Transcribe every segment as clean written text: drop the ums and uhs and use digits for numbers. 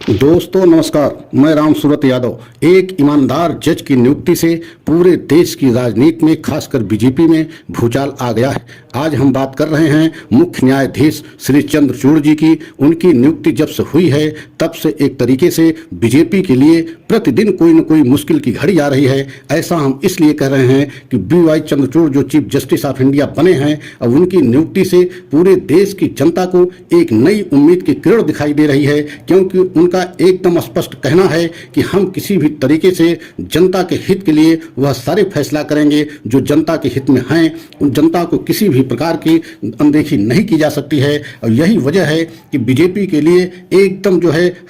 दोस्तों नमस्कार, मैं राम सूरत यादव। एक ईमानदार जज की नियुक्ति से पूरे देश की राजनीति में खासकर बीजेपी में भूचाल आ गया है। आज हम बात कर रहे हैं मुख्य न्यायाधीश श्री चंद्रचूड़ जी की। उनकी नियुक्ति जब से हुई है तब से एक तरीके से बीजेपी के लिए प्रतिदिन कोई न कोई मुश्किल की घड़ी आ रही है। ऐसा हम इसलिए कह रहे हैं कि BY चंद्रचूड़ जो चीफ जस्टिस ऑफ इंडिया बने हैं, अब उनकी नियुक्ति से पूरे देश की जनता को एक नई उम्मीद की किरण दिखाई दे रही है, क्योंकि उनका एकदम स्पष्ट कहना है कि हम किसी भी तरीके से जनता के हित के लिए वह सारे फैसला करेंगे जो जनता के हित में हैं। उन जनता को किसी भी प्रकार की अनदेखी नहीं की जा सकती है। और यही वजह है कि बीजेपी के लिए एकदम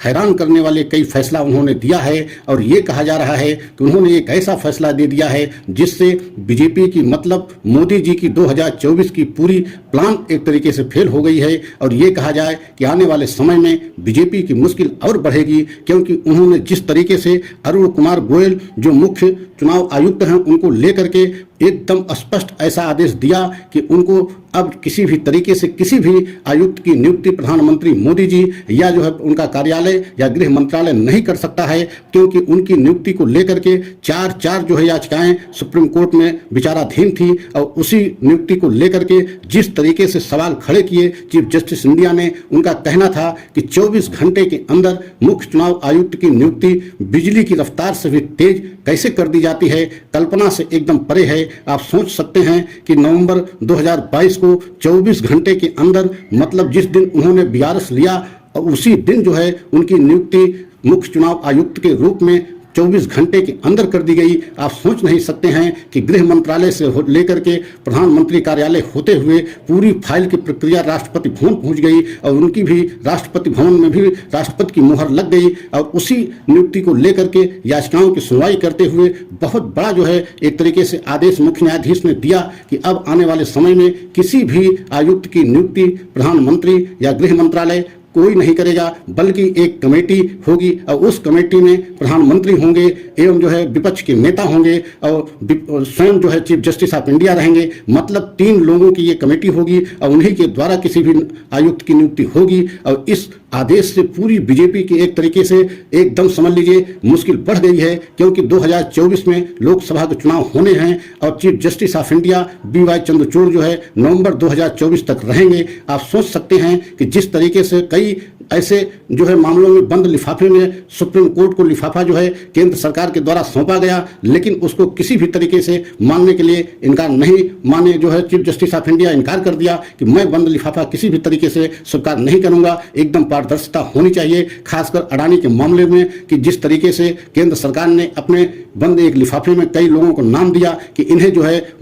हैरान करने वाले कई फैसला उन्होंने दिया है। और ये कहा जा रहा है कि उन्होंने एक ऐसा फैसला दे दिया है जिससे बीजेपी की मतलब मोदी जी की 2024 की पूरी प्लान एक तरीके से फेल हो गई है। और ये कहा जाए कि आने वाले समय में बीजेपी की मुश्किल और बढ़ेगी, क्योंकि उन्होंने जिस तरीके से अरुण कुमार गोयल जो मुख्य चुनाव आयुक्त हैं उनको लेकर के एकदम स्पष्ट ऐसा आदेश दिया कि उनको अब किसी भी तरीके से किसी भी आयुक्त की नियुक्ति प्रधानमंत्री मोदी जी या उनका कार्यालय या गृह मंत्रालय नहीं कर सकता है, क्योंकि उनकी नियुक्ति को लेकर के चार याचिकाएं सुप्रीम कोर्ट में विचाराधीन थी। और उसी नियुक्ति को लेकर के जिस तरीके से सवाल खड़े किए चीफ जस्टिस इंडिया ने, उनका कहना था कि 24 घंटे के अंदर मुख्य चुनाव आयुक्त की नियुक्ति बिजली की रफ्तार से भी तेज कैसे कर दी जाती है, कल्पना से एकदम परे है। आप सोच सकते हैं कि नवंबर 2022 को 24 घंटे के अंदर मतलब जिस दिन उन्होंने BRS लिया और उसी दिन उनकी नियुक्ति मुख्य चुनाव आयुक्त के रूप में 24 घंटे के अंदर कर दी गई। आप सोच नहीं सकते हैं कि गृह मंत्रालय से लेकर के प्रधानमंत्री कार्यालय होते हुए पूरी फाइल की प्रक्रिया राष्ट्रपति भवन पहुंच गई और उनकी भी राष्ट्रपति भवन में भी राष्ट्रपति की मुहर लग गई। और उसी नियुक्ति को लेकर के याचिकाओं की सुनवाई करते हुए बहुत बड़ा एक तरीके से आदेश मुख्य न्यायाधीश ने दिया कि अब आने वाले समय में किसी भी आयुक्त की नियुक्ति प्रधानमंत्री या गृह मंत्रालय कोई नहीं करेगा, बल्कि एक कमेटी होगी और उस कमेटी में प्रधानमंत्री होंगे एवं विपक्ष के नेता होंगे और स्वयं चीफ जस्टिस ऑफ इंडिया रहेंगे। मतलब 3 लोगों की ये कमेटी होगी और उन्हीं के द्वारा किसी भी आयुक्त की नियुक्ति होगी। और इस आदेश से पूरी बीजेपी की एक तरीके से एकदम समझ लीजिए मुश्किल बढ़ गई है, क्योंकि 2024 में लोकसभा के चुनाव होने हैं और chief justice of India BY Chandrachud नवंबर 2024 तक रहेंगे। आप सोच सकते हैं कि जिस तरीके से कई ऐसे मामलों में बंद लिफाफे में सुप्रीम कोर्ट को लिफाफा केंद्र सरकार के द्वारा सौंपा गया, लेकिन उसको किसी भी तरीके से मानने के लिए इनकार नहीं माने चीफ जस्टिस ऑफ इंडिया इनकार कर दिया कि मैं बंद लिफाफा किसी भी तरीके से स्वीकार नहीं करूंगा। एकदम पारदर्शिता होनी चाहिए, खासकर अडानी के मामले में कि जिस तरीके से केंद्र सरकार ने अपने बंद एक लिफाफे में कई लोगों को नाम दिया कि इन्हें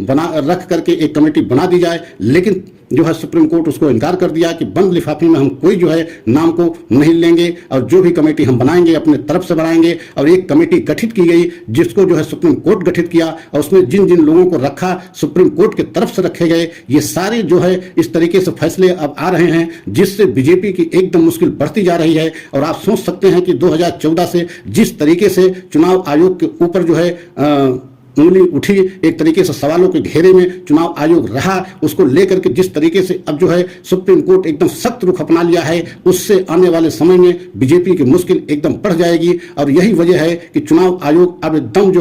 बना रख करके एक कमेटी बना दी जाए, लेकिन सुप्रीम कोर्ट उसको इनकार कर दिया कि बंद लिफाफे में हम कोई नाम को नहीं लेंगे और जो भी कमेटी हम बनाएंगे अपने तरफ से बनाएंगे। और एक कमेटी गठित की गई जिसको सुप्रीम कोर्ट गठित किया और उसमें जिन जिन लोगों को रखा सुप्रीम कोर्ट के तरफ से रखे गए। ये सारे इस तरीके से फैसले अब आ रहे हैं जिससे बीजेपी की एकदम मुश्किल बढ़ती जा रही है। और आप सोच सकते हैं कि 2014 से जिस तरीके से चुनाव आयोग के ऊपर उंगली उठी, एक तरीके से सवालों के घेरे में चुनाव आयोग रहा, उसको लेकर के जिस तरीके से अब सुप्रीम कोर्ट एकदम सख्त रुख अपना लिया है, उससे आने वाले समय में बीजेपी की मुश्किल एकदम बढ़ जाएगी। और यही वजह है कि चुनाव आयोग अब एकदम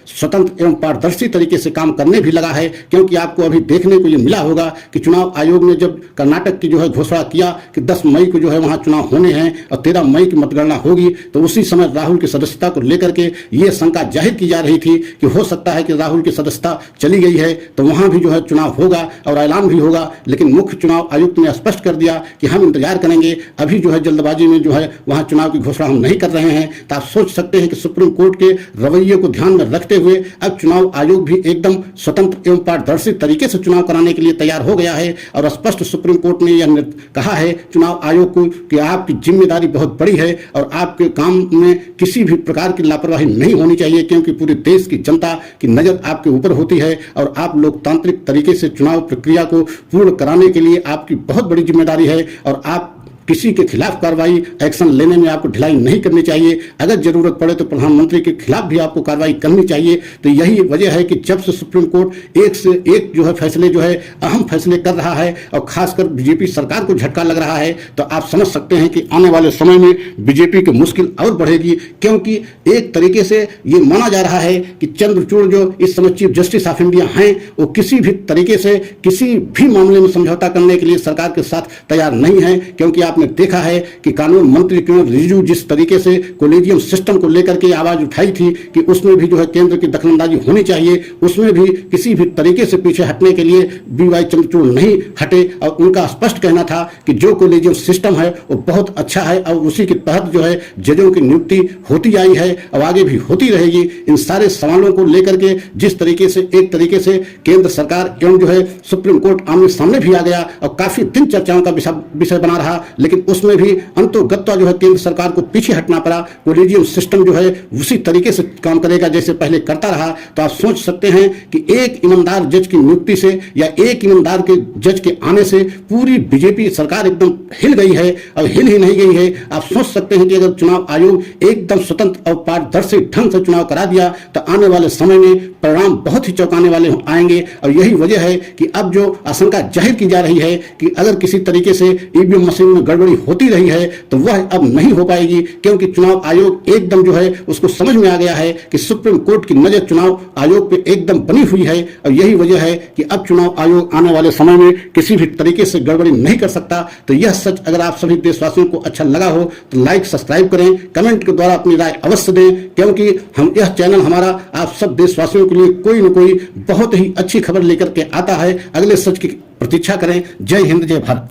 स्वतंत्र एवं पारदर्शी तरीके से काम करने भी लगा है, क्योंकि आपको अभी देखने को ये मिला होगा कि चुनाव आयोग ने जब कर्नाटक की घोषणा किया कि 10 मई को वहां चुनाव होने हैं और 13 मई की मतगणना होगी, तो उसी समय राहुल की सदस्यता को लेकर के ये शंका जाहिर की जा रही थी कि हो सकता है कि राहुल की सदस्यता चली गई है तो वहां भी चुनाव होगा और ऐलान भी होगा। लेकिन मुख्य चुनाव आयुक्त ने स्पष्ट कर दिया कि हम इंतजार करेंगे, अभी जल्दबाजी में वहां चुनाव की घोषणा हम नहीं कर रहे हैं। तो आप सोच सकते हैं कि सुप्रीम कोर्ट के रवैये को ध्यान में रखते हुए अब चुनाव आयोग भी एकदम स्वतंत्र एवं पारदर्शी तरीके से चुनाव कराने के लिए तैयार हो गया है। और स्पष्ट सुप्रीम कोर्ट ने यह कहा है चुनाव आयोग को कि आपकी जिम्मेदारी बहुत बड़ी है और आपके काम में किसी भी प्रकार की लापरवाही नहीं होनी चाहिए, क्योंकि पूरे देश की जनता की नजर आपके ऊपर होती है और आप लोकतांत्रिक तरीके से चुनाव प्रक्रिया को पूर्ण कराने के लिए आपकी बहुत बड़ी जिम्मेदारी है। और आप किसी के खिलाफ कार्रवाई एक्शन लेने में आपको ढिलाई नहीं करनी चाहिए। अगर जरूरत पड़े तो प्रधानमंत्री के खिलाफ भी आपको कार्रवाई करनी चाहिए। तो यही वजह है कि जब से सुप्रीम कोर्ट एक से एक जो है फैसले जो है अहम फैसले कर रहा है और खासकर बीजेपी सरकार को झटका लग रहा है, तो आप समझ सकते हैं कि आने वाले समय में बीजेपी की मुश्किल और बढ़ेगी। क्योंकि एक तरीके से ये माना जा रहा है कि चंद्रचूड़ जो इस समय चीफ जस्टिस ऑफ इंडिया हैं, वो किसी भी तरीके से किसी भी मामले में समझौता करने के लिए सरकार के साथ तैयार नहीं है। क्योंकि आपने देखा है कि कानून मंत्री किरण रिजिजू जिस तरीके से कॉलेजियम सिस्टम को लेकर के आवाज उठाई थी कि उसमें भी जो है केंद्र की दखलंदाजी होनी चाहिए, उसमें भी किसी भी तरीके से पीछे हटने के लिए बीवाई चंद्रचूड़ नहीं हटे। और उनका स्पष्ट कहना था कि जो कॉलेजियम सिस्टम है वो बहुत अच्छा है और उसी के तहत जो है जजों की नियुक्ति होती आई है और आगे भी होती रहेगी। इन सारे सवालों को लेकर के जिस तरीके से एक तरीके से केंद्र सरकार एवं जो है सुप्रीम कोर्ट आमने सामने भी आ गया और काफी दिन चर्चाओं का विषय बना रहा, लेकिन उसमें भी अंतोगत्वा जो है केंद्र सरकार को पीछे हटना पड़ा। कॉलेजियम सिस्टम जो है उसी तरीके से काम करेगा जैसे पहले करता रहा। तो आप सोच सकते हैं कि एक ईमानदार जज की नियुक्ति से या एक ईमानदार के जज के आने से पूरी बीजेपी सरकार एकदम हिल गई है और हिल ही नहीं गई है। आप सोच सकते हैं कि अगर चुनाव आयोग एकदम स्वतंत्र और पारदर्शी ढंग से चुनाव करा दिया तो आने वाले समय में परिणाम बहुत ही चौंकाने वाले आएंगे। और यही वजह है कि अब जो आशंका जाहिर की जा रही है कि अगर किसी तरीके से ईवीएम मशीन में गड़बड़ी होती रही है तो वह अब नहीं हो पाएगी, क्योंकि चुनाव आयोग एकदम जो है उसको समझ में आ गया है कि सुप्रीम कोर्ट की नजर चुनाव आयोग पे एकदम बनी हुई है। और यही वजह है कि अब चुनाव आयोग आने वाले समय में किसी भी तरीके से गड़बड़ी नहीं कर सकता। तो यह सच अगर आप सभी देशवासियों को अच्छा लगा हो तो लाइक सब्सक्राइब करें, कमेंट के द्वारा अपनी राय अवश्य दें, क्योंकि हम यह चैनल हमारा आप सब देशवासियों के लिए कोई न कोई बहुत ही अच्छी खबर लेकर के आता है। अगले सच की प्रतीक्षा करें। जय हिंद, जय भारत।